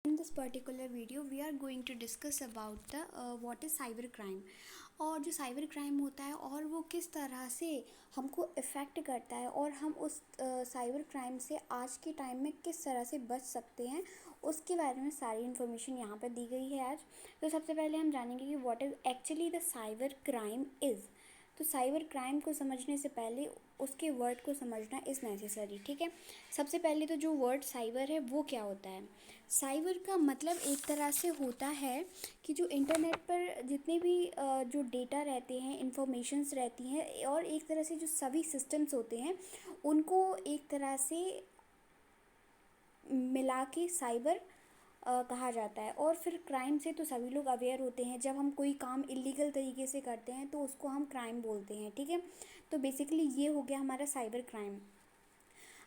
In this particular video we are going to discuss about the what is cyber crime और जो cyber crime होता है और वो किस तरह से हमको इफ़ेक्ट करता है और हम उस साइबर क्राइम से आज के टाइम में किस तरह से बच सकते हैं उसके बारे में सारी इन्फॉर्मेशन यहाँ पर दी गई है आज। तो सबसे पहले हम जानेंगे कि what is actually the cyber crime is. तो साइबर क्राइम को समझने से पहले उसके वर्ड को समझना इज़ नेसेसरी। ठीक है, सबसे पहले तो जो वर्ड साइबर है वो क्या होता है। साइबर का मतलब एक तरह से होता है कि जो इंटरनेट पर जितने भी जो डेटा रहते हैं, इंफॉर्मेशंस रहती हैं और एक तरह से जो सभी सिस्टम्स होते हैं उनको एक तरह से मिला के साइबर कहा जाता है। और फिर क्राइम से तो सभी लोग अवेयर होते हैं, जब हम कोई काम इलीगल तरीके से करते हैं तो उसको हम क्राइम बोलते हैं। ठीक है, तो बेसिकली ये हो गया हमारा साइबर क्राइम।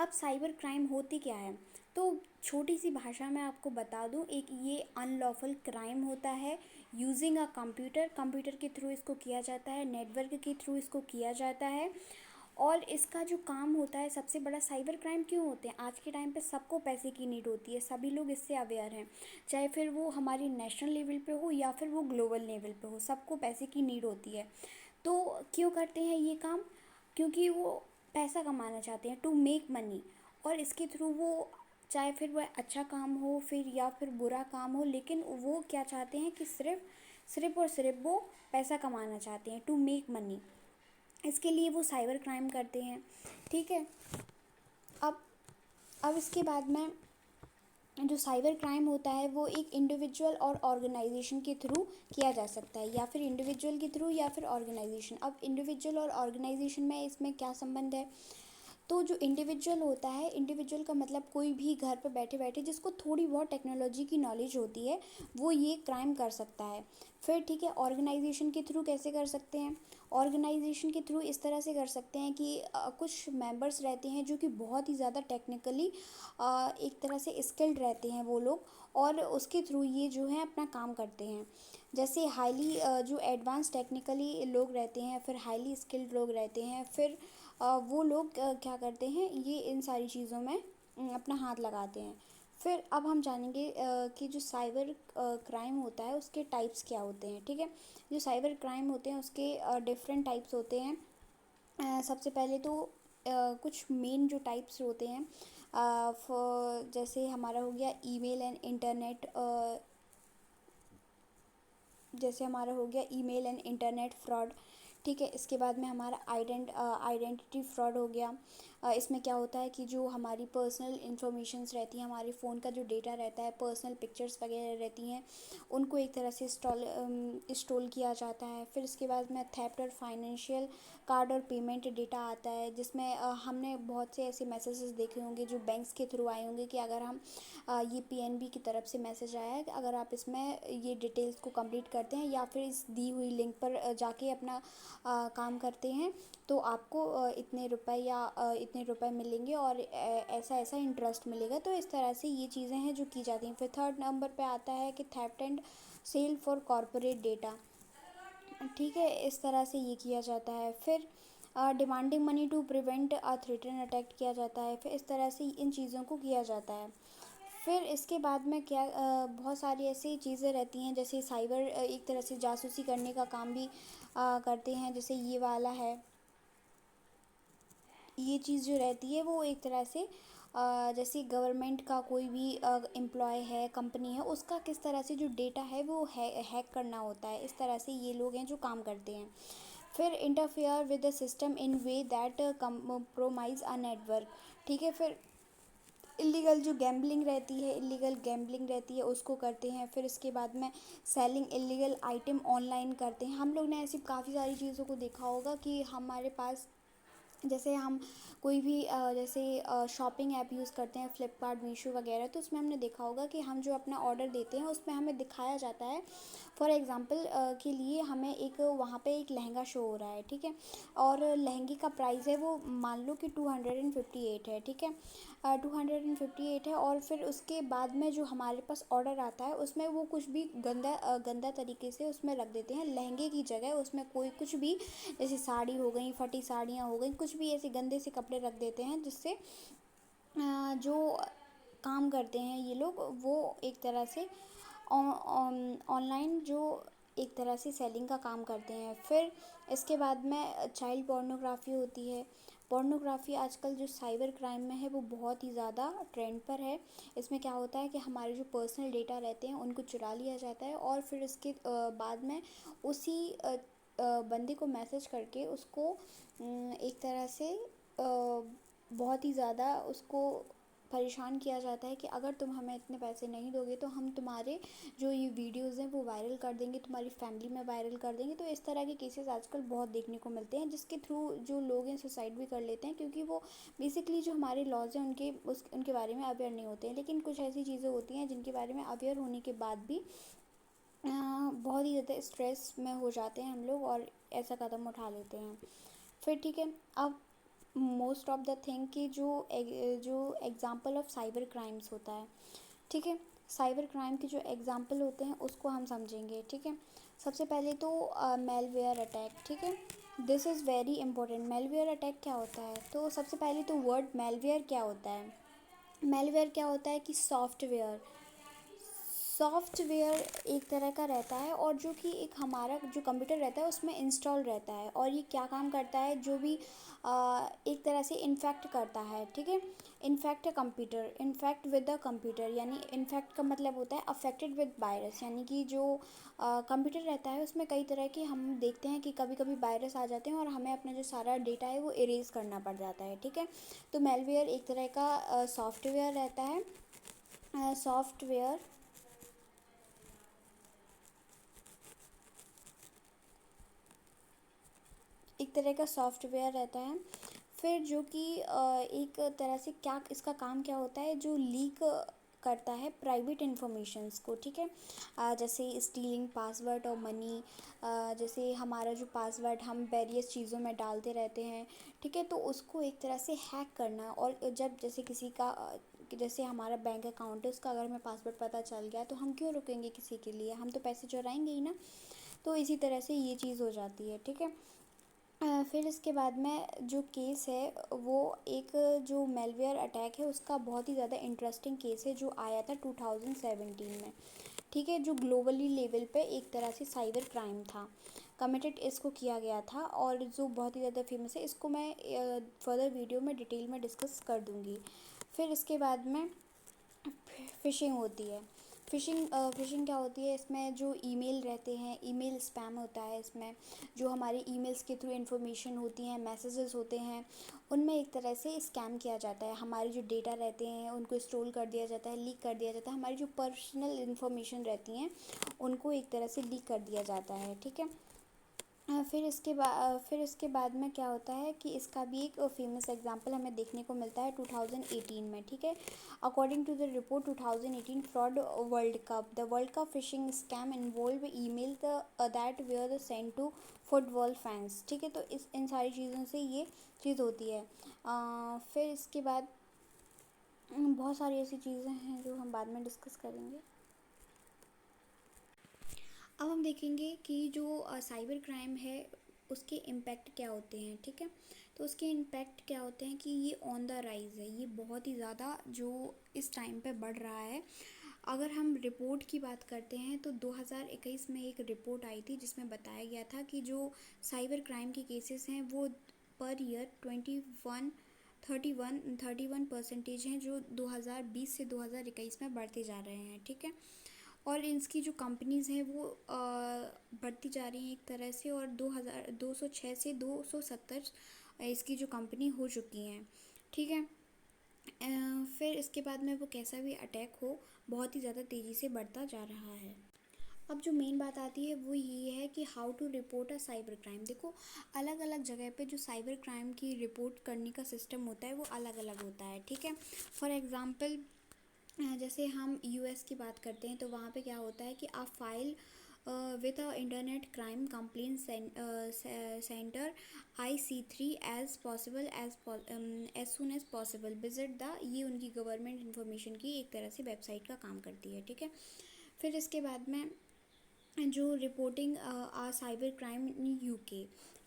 अब साइबर क्राइम होती क्या है, तो छोटी सी भाषा में आपको बता दूं, एक ये अनलॉफुल क्राइम होता है यूजिंग अ कंप्यूटर के थ्रू इसको किया जाता है, नेटवर्क के थ्रू इसको किया जाता है। और इसका जो काम होता है, सबसे बड़ा साइबर क्राइम क्यों होते हैं, आज के टाइम पे सबको पैसे की नीड होती है, सभी लोग इससे अवेयर हैं, चाहे फिर वो हमारी नेशनल लेवल पे हो या फिर वो ग्लोबल लेवल पे हो, सबको पैसे की नीड होती है। तो क्यों करते हैं ये काम, क्योंकि वो पैसा कमाना चाहते हैं, टू मेक मनी। और इसके थ्रू वो चाहे फिर वह अच्छा काम हो फिर या फिर बुरा काम हो, लेकिन वो क्या चाहते हैं कि सिर्फ और सिर्फ वो पैसा कमाना चाहते हैं, टू मेक मनी। इसके लिए वो साइबर क्राइम करते हैं। ठीक है, अब अब इसके बाद में जो साइबर क्राइम होता है वो एक इंडिविजुअल और ऑर्गेनाइजेशन के थ्रू किया जा सकता है, या फिर इंडिविजुअल के थ्रू या फिर ऑर्गेनाइजेशन। अब इंडिविजुअल और ऑर्गेनाइजेशन में इसमें क्या संबंध है, तो जो इंडिविजुअल होता है, इंडिविजुअल का मतलब कोई भी घर पर बैठे बैठे जिसको थोड़ी बहुत टेक्नोलॉजी की नॉलेज होती है वो ये क्राइम कर सकता है। फिर ठीक है, ऑर्गेनाइजेशन के थ्रू कैसे कर सकते हैं, ऑर्गेनाइजेशन के थ्रू इस तरह से कर सकते हैं कि कुछ मेंबर्स रहते हैं जो कि बहुत ही ज़्यादा टेक्निकली एक तरह से स्किल्ड रहते हैं वो लोग, और उसके थ्रू ये जो है अपना काम करते हैं। जैसे हाईली जो एडवांस टेक्निकली लोग रहते हैं, फिर हाईली स्किल्ड लोग रहते हैं, फिर वो लोग क्या करते हैं, ये इन सारी चीज़ों में अपना हाथ लगाते हैं। फिर अब हम जानेंगे कि जो साइबर क्राइम होता है उसके टाइप्स क्या होते हैं। ठीक है, जो साइबर क्राइम होते हैं उसके डिफरेंट टाइप्स होते हैं। सबसे पहले तो कुछ मेन जो टाइप्स होते हैं, जैसे हमारा हो गया ईमेल एंड इंटरनेट, जैसे हमारा हो गया ईमेल एंड इंटरनेट फ्रॉड। ठीक है, इसके बाद में हमारा आइडेंटिटी फ्रॉड हो गया। इसमें क्या होता है कि जो हमारी पर्सनल इन्फॉर्मेशंस रहती हैं, हमारे फ़ोन का जो डेटा रहता है, पर्सनल पिक्चर्स वगैरह रहती हैं, उनको एक तरह से स्टॉल किया जाता है। फिर इसके बाद में थेफ्ट और फाइनेंशियल कार्ड और पेमेंट डेटा आता है, जिसमें हमने बहुत से ऐसे मैसेजेस देखे होंगे जो बैंक्स के थ्रू आए होंगे कि अगर हम ये पीएनबी की तरफ से मैसेज आया है कि अगर आप इसमें ये डिटेल्स को कंप्लीट करते हैं या फिर इस दी हुई लिंक पर जाके अपना काम करते हैं तो आपको इतने रुपए या इतने रुपए मिलेंगे और ऐसा ऐसा इंटरेस्ट मिलेगा। तो इस तरह से ये चीज़ें हैं जो की जाती हैं। फिर थर्ड नंबर पे आता है कि theft and sale for corporate data. ठीक है, इस तरह से ये किया जाता है। फिर demanding money to prevent a threaten attack किया जाता है। फिर इस तरह से इन चीज़ों को किया जाता है। फिर इसके बाद में क्या बहुत सारी ऐसी चीज़ें रहती हैं, जैसे साइबर एक तरह से जासूसी करने का काम भी करते हैं। जैसे ये वाला है, ये चीज़ जो रहती है वो एक तरह से जैसे गवर्नमेंट का कोई भी एम्प्लॉय है, कंपनी है, उसका किस तरह से जो डेटा है वो हैक करना होता है। इस तरह से ये लोग हैं जो काम करते हैं। फिर interfere with the system in way that compromise a network. ठीक है, फिर इलीगल गैम्बलिंग रहती है उसको करते हैं। फिर इसके बाद में सेलिंग इलीगल आइटम ऑनलाइन करते हैं। हम लोग ने ऐसी काफ़ी सारी चीज़ों को देखा होगा कि हमारे पास, जैसे हम कोई भी जैसे शॉपिंग ऐप यूज़ करते हैं, फ़्लिपकार्ट, मीशो वगैरह, तो उसमें हमने देखा होगा कि हम जो अपना ऑर्डर देते हैं उसमें हमें दिखाया जाता है, फॉर एग्ज़ाम्पल के लिए हमें एक वहाँ पे एक लहंगा शो हो रहा है। ठीक है, और लहंगे का प्राइस है वो मान लो कि 258 है। ठीक है, 258 है, और फिर उसके बाद में जो हमारे पास ऑर्डर आता है उसमें वो कुछ भी गंदा तरीके से उसमें रख देते हैं, लहंगे की जगह उसमें कोई कुछ भी, जैसे साड़ी हो गई, फटी साड़ियाँ हो गई, कुछ भी ऐसे गंदे से कपड़े रख देते हैं, जिससे जो काम करते हैं ये लोग, वो एक तरह से ऑनलाइन जो एक तरह से सेलिंग का काम करते हैं। फिर इसके बाद में चाइल्ड पोर्नोग्राफी होती है। पोर्नोग्राफी आजकल जो साइबर क्राइम में है वो बहुत ही ज़्यादा ट्रेंड पर है। इसमें क्या होता है कि हमारे जो पर्सनल डेटा रहते हैं उनको चुरा लिया जाता है, और फिर इसके बाद में उसी बंदे को मैसेज करके उसको एक तरह से बहुत ही ज़्यादा उसको परेशान किया जाता है कि अगर तुम हमें इतने पैसे नहीं दोगे तो हम तुम्हारे जो ये वीडियोज़ हैं वो वायरल कर देंगे, तुम्हारी फैमिली में वायरल कर देंगे। तो इस तरह के केसेस आजकल बहुत देखने को मिलते हैं, जिसके थ्रू जो लोग हैं सुसाइड भी कर लेते हैं, क्योंकि वो बेसिकली जो हमारे लॉज हैं उनके बारे में अवेयर नहीं होते हैं। लेकिन कुछ ऐसी चीज़ें होती हैं जिनके बारे में अवेयर होने के बाद भी बहुत ही ज़्यादा स्ट्रेस में हो जाते हैं हम लोग और ऐसा कदम उठा लेते हैं। फिर ठीक है, अब मोस्ट ऑफ द थिंग कि जो एग्ज़ाम्पल ऑफ साइबर क्राइम्स होता है, ठीक है, साइबर क्राइम के जो एग्ज़ाम्पल होते हैं उसको हम समझेंगे। ठीक है, सबसे पहले तो मेलवेयर अटैक। ठीक है, this is very important. Malware attack क्या होता है? तो सबसे पहले तो वर्ड मेलवेयर क्या होता है? मेलवेयर क्या होता है कि सॉफ्टवेयर एक तरह का रहता है, और जो कि एक हमारा जो कंप्यूटर रहता है उसमें इंस्टॉल रहता है, और ये क्या काम करता है, जो भी एक तरह से इन्फेक्ट करता है। ठीक है, infect computer, infect with the computer, यानी इन्फेक्ट का मतलब होता है अफेक्टेड विद वायरस, यानी कि जो कंप्यूटर रहता है उसमें कई तरह के हम देखते हैं कि कभी कभी वायरस आ जाते हैं और हमें अपना जो सारा डेटा है वो इरेज करना पड़ जाता है। ठीक है, तो मेलवेयर एक तरह का सॉफ्टवेयर रहता है। सॉफ्टवेयर एक तरह का सॉफ्टवेयर रहता है। फिर जो कि एक तरह से क्या इसका काम क्या होता है, जो लीक करता है प्राइवेट इन्फॉर्मेशंस को। ठीक है, जैसे स्टीलिंग पासवर्ड और मनी, जैसे हमारा जो पासवर्ड हम वेरियस चीज़ों में डालते रहते हैं। ठीक है, तो उसको एक तरह से हैक करना, और जब जैसे किसी का जैसे हमारा बैंक अकाउंट है उसका अगर हमें पासवर्ड पता चल गया तो हम क्यों रुकेंगे किसी के लिए, हम तो पैसे चुराएंगे ही ना। तो इसी तरह से ये चीज़ हो जाती है। ठीक है, फिर इसके बाद में जो केस है वो एक जो मेलवेयर अटैक है उसका बहुत ही ज़्यादा इंटरेस्टिंग केस है, जो आया था 2017 में। ठीक है, जो ग्लोबली लेवल पे एक तरह से साइबर क्राइम था, कमिटेड इसको किया गया था, और जो बहुत ही ज़्यादा फेमस है, इसको मैं फर्दर वीडियो में डिटेल में डिस्कस कर दूँगी। फिर इसके बाद में फ़िशिंग होती है। फ़िशिंग क्या होती है? इसमें जो ईमेल रहते हैं, ईमेल स्पैम होता है इसमें, जो हमारे ईमेल्स के थ्रू इन्फॉर्मेशन होती हैं, मैसेजेस होते हैं, उनमें एक तरह से स्कैम किया जाता है। हमारे जो डेटा रहते हैं उनको स्टोर कर दिया जाता है, लीक कर दिया जाता है, हमारी जो पर्सनल इन्फॉर्मेशन रहती हैं उनको एक तरह से लीक कर दिया जाता है। ठीक है, फिर इसके बाद में क्या होता है कि इसका भी एक फेमस एग्जांपल हमें देखने को मिलता है 2018 में। ठीक है, according to the report 2018 fraud world cup, the world cup phishing scam involve email the that were the send to football fans. ठीक है, तो इस इन सारी चीज़ों से ये चीज़ होती है। फिर इसके बाद बहुत सारी ऐसी चीज़ें हैं जो हम बाद में डिस्कस करेंगे। अब हम देखेंगे कि जो साइबर क्राइम है उसके इम्पैक्ट क्या होते हैं। ठीक है, तो उसके इम्पैक्ट क्या होते हैं कि ये ऑन द राइज़ है, ये बहुत ही ज़्यादा जो इस टाइम पे बढ़ रहा है। अगर हम रिपोर्ट की बात करते हैं तो 2021 में एक रिपोर्ट आई थी जिसमें बताया गया था कि जो साइबर क्राइम के केसेस हैं वो पर ईयर 31% हैं, जो 2020 से 2021 में बढ़ते जा रहे हैं। ठीक है, और इसकी जो कंपनीज़ हैं वो बढ़ती जा रही हैं एक तरह से, और 206 से 270 इसकी जो कंपनी हो चुकी हैं। ठीक है, फिर इसके बाद में वो कैसा भी अटैक हो बहुत ही ज़्यादा तेज़ी से बढ़ता जा रहा है। अब जो मेन बात आती है वो ये है कि how to report a cyber crime. देखो, अलग अलग जगह पे जो साइबर क्राइम की रिपोर्ट करने का सिस्टम होता है वो अलग अलग होता है। ठीक है, फॉर एग्ज़ाम्पल जैसे हम यूएस की बात करते हैं तो वहाँ पे क्या होता है कि आप file with a internet crime complaint centre IC3 as possible as soon as possible visit the, ये उनकी गवर्नमेंट इंफॉर्मेशन की एक तरह से वेबसाइट का काम करती है। ठीक है, फिर इसके बाद में जो reporting a cyber crime in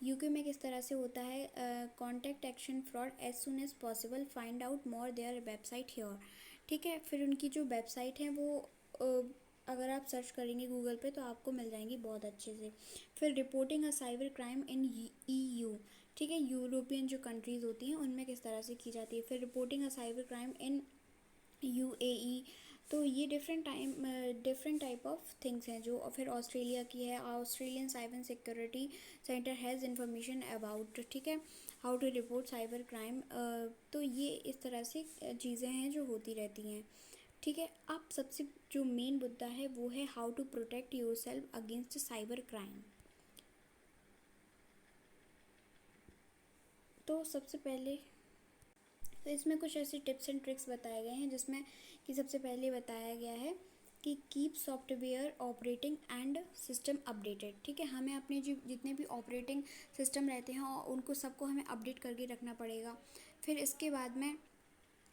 UK में किस तरह से होता है, contact action fraud as soon as possible, find out more their website here. ठीक है। फिर उनकी जो वेबसाइट है वो अगर आप सर्च करेंगे गूगल पे तो आपको मिल जाएंगी बहुत अच्छे से। फिर रिपोर्टिंग अ साइबर क्राइम इन EU, ठीक है, यूरोपियन जो कंट्रीज़ होती हैं उनमें किस तरह से की जाती है। फिर रिपोर्टिंग अ साइबर क्राइम इन UAE। तो ये डिफरेंट टाइप ऑफ थिंग्स हैं जो। फिर ऑस्ट्रेलिया की है, Australian cyber security centre has information about, ठीक है, how to report cyber crime. तो ये इस तरह से चीज़ें हैं जो होती रहती हैं, ठीक है। अब सबसे जो मेन मुद्दा है वो है how to protect yourself against cyber crime. तो सबसे पहले तो इसमें कुछ ऐसे टिप्स एंड ट्रिक्स बताए गए हैं जिसमें कि सबसे पहले बताया गया है कि keep software operating and system updated, ठीक है। हमें अपने जो जितने भी ऑपरेटिंग सिस्टम रहते हैं उनको सबको हमें अपडेट करके रखना पड़ेगा। फिर इसके बाद में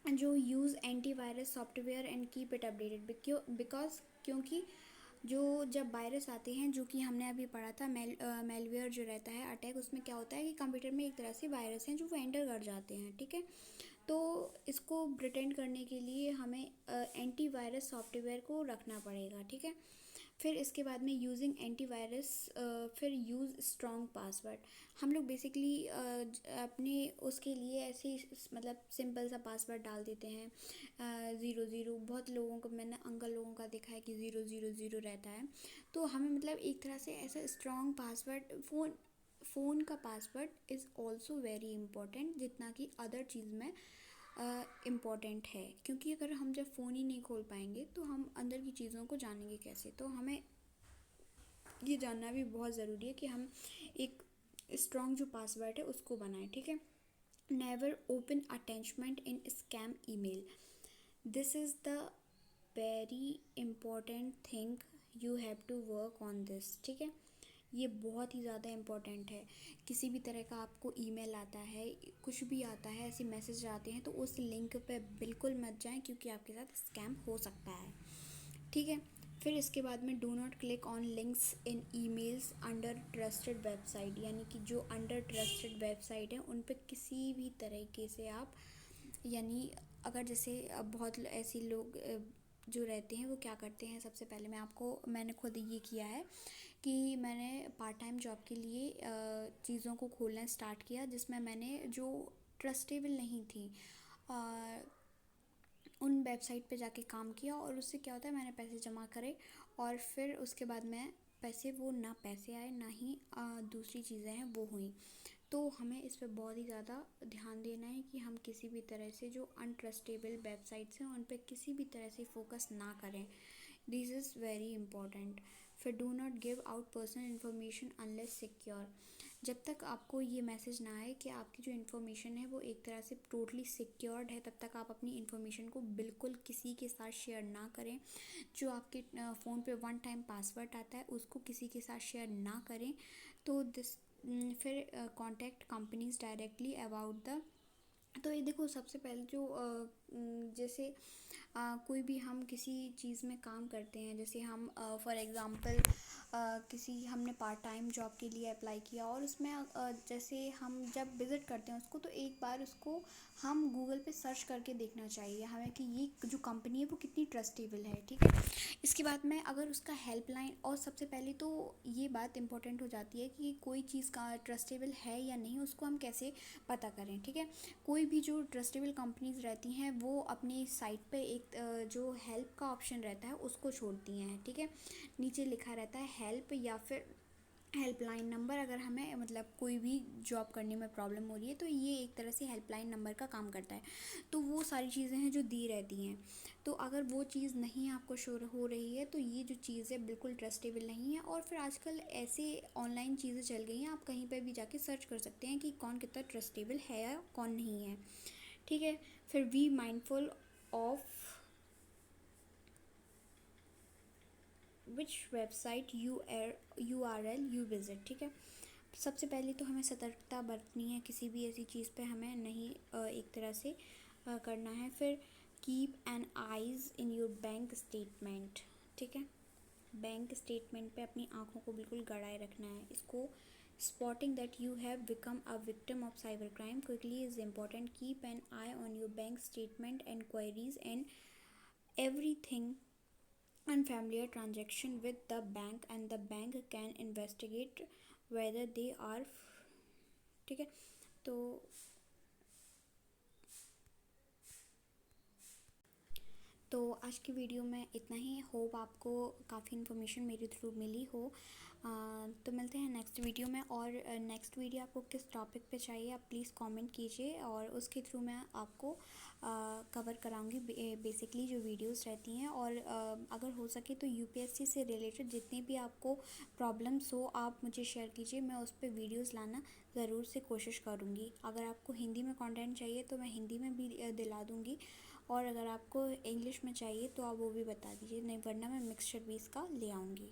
जो use antivirus software and keep it updated, because क्योंकि जो जब वायरस आते हैं, जो कि हमने अभी पढ़ा था मेलवेयर जो रहता है अटैक, उसमें क्या होता है कि कंप्यूटर में एक तरह से वायरस हैं जो वो एंटर कर जाते हैं, ठीक है। तो इसको प्रिटेंड करने के लिए हमें एंटीवायरस सॉफ्टवेयर को रखना पड़ेगा, ठीक है। फिर इसके बाद में यूजिंग एंटीवायरस, फिर यूज़ स्ट्रॉन्ग पासवर्ड। हम लोग बेसिकली अपने उसके लिए ऐसे ही मतलब सिंपल सा पासवर्ड डाल देते हैं, 0 0। बहुत लोगों को, मैंने अंकल लोगों का देखा है कि 0 0 0 रहता है। तो हमें मतलब एक तरह से ऐसा स्ट्रॉन्ग पासवर्ड, फ़ोन का password is also very important जितना कि अदर चीज़ में इम्पॉर्टेंट है, क्योंकि अगर हम जब फ़ोन ही नहीं खोल पाएंगे तो हम अंदर की चीज़ों को जानेंगे कैसे। तो हमें ये जानना भी बहुत ज़रूरी है कि हम एक स्ट्रॉन्ग जो पासवर्ड है उसको बनाएं, ठीक है। Never open attachment in scam email, this is the very important thing, you have to work on this, ठीक है। ये बहुत ही ज़्यादा इम्पोर्टेंट है। किसी भी तरह का आपको ईमेल आता है, कुछ भी आता है, ऐसे मैसेज आते हैं तो उस लिंक पे बिल्कुल मत जाएं, क्योंकि आपके साथ स्कैम हो सकता है, ठीक है। फिर इसके बाद में do not click on links in emails under trusted website, यानी कि जो अंडर ट्रस्टेड वेबसाइट है उन पे किसी भी तरीके से आप, यानी अगर जैसे अब बहुत ऐसे लोग जो रहते हैं वो क्या करते हैं, सबसे पहले मैंने खुद ये किया है कि मैंने पार्ट टाइम जॉब के लिए चीज़ों को खोलना स्टार्ट किया जिसमें मैंने जो ट्रस्टेबल नहीं थी उन वेबसाइट पे जाके काम किया, और उससे क्या होता है, मैंने पैसे जमा करे और फिर उसके बाद मैं पैसे, वो ना पैसे आए ना ही दूसरी चीज़ें हैं वो हुई। तो हमें इस पे बहुत ही ज़्यादा ध्यान देना है कि हम किसी भी तरह से जो अनट्रस्टेबल वेबसाइट्स हैं उन पे किसी भी तरह से फोकस ना करें, दिस इज़ वेरी इंपॉर्टेंट। फिर do not give out personal information unless secure, जब तक आपको ये मैसेज ना आए कि आपकी जो इन्फॉर्मेशन है वो एक तरह से टोटली सिक्योर्ड है, तब तक आप अपनी इन्फॉर्मेशन को बिल्कुल किसी के साथ शेयर ना करें। जो आपके फ़ोन पे वन टाइम पासवर्ड आता है उसको किसी के साथ शेयर ना करें। तो फिर contact companies directly about the, तो ये देखो सबसे पहले जो जैसे कोई भी हम किसी चीज़ में काम करते हैं, जैसे हम फॉर एग्ज़ाम्पल किसी हमने पार्ट टाइम जॉब के लिए अप्लाई किया और उसमें जैसे हम जब विज़िट करते हैं उसको, तो एक बार उसको हम गूगल पे सर्च करके देखना चाहिए हमें कि ये जो कंपनी है वो कितनी ट्रस्टेबल है, ठीक है। इसके बाद में अगर उसका हेल्पलाइन, और सबसे पहले तो ये बात इंपॉर्टेंट हो जाती है कि कोई चीज़ का ट्रस्टेबल है या नहीं, उसको हम कैसे पता करें, ठीक है। कोई भी जो ट्रस्टेबल कंपनीज रहती हैं वो अपनी साइट पे एक जो हेल्प का ऑप्शन रहता है उसको छोड़ती हैं, ठीक है। नीचे लिखा रहता है हेल्प या फिर हेल्पलाइन नंबर, अगर हमें मतलब कोई भी जॉब करने में प्रॉब्लम हो रही है तो ये एक तरह से हेल्पलाइन नंबर का काम करता है। तो वो सारी चीज़ें हैं जो दी रहती हैं। तो अगर वो चीज़ नहीं आपको शो हो रही है तो ये जो चीज़ है बिल्कुल ट्रस्टेबल नहीं है। और फिर आजकल ऐसे ऑनलाइन चीज़ें चल गई हैं, आप कहीं पर भी जाके सर्च कर सकते हैं कि कौन कितना ट्रस्टेबल है या कौन नहीं है, ठीक है। फिर be mindful of which website URL you visit, ठीक है। सबसे पहले तो हमें सतर्कता बरतनी है, किसी भी ऐसी चीज़ पे हमें नहीं एक तरह से करना है। फिर keep an eyes in your bank statement, ठीक है। बैंक स्टेटमेंट पे अपनी आंखों को बिल्कुल गड़ाए रखना है। इसको spotting that you have become a victim of cyber crime quickly is important, keep an I on your bank statement and queries and everything unfamiliar transaction with the bank and the bank can investigate whether they are, ठीक है। तो आज की video में इतना ही। Hope आपको काफ़ी information मेरे थ्रू मिली हो। तो मिलते हैं नेक्स्ट वीडियो में। और नेक्स्ट वीडियो आपको किस टॉपिक पे चाहिए आप प्लीज़ कमेंट कीजिए, और उसके थ्रू मैं आपको कवर कराऊंगी बेसिकली जो वीडियोस रहती हैं। और अगर हो सके तो यूपीएससी से रिलेटेड जितनी भी आपको प्रॉब्लम्स हो आप मुझे शेयर कीजिए, मैं उस पर वीडियोस लाना ज़रूर से कोशिश करूँगी। अगर आपको हिंदी में कंटेंट चाहिए तो मैं हिंदी में भी दिला दूँगी, और अगर आपको इंग्लिश में चाहिए तो आप वो भी बता दीजिए, नहीं वरना मैं मिक्सचर भी इसका ले आऊँगी।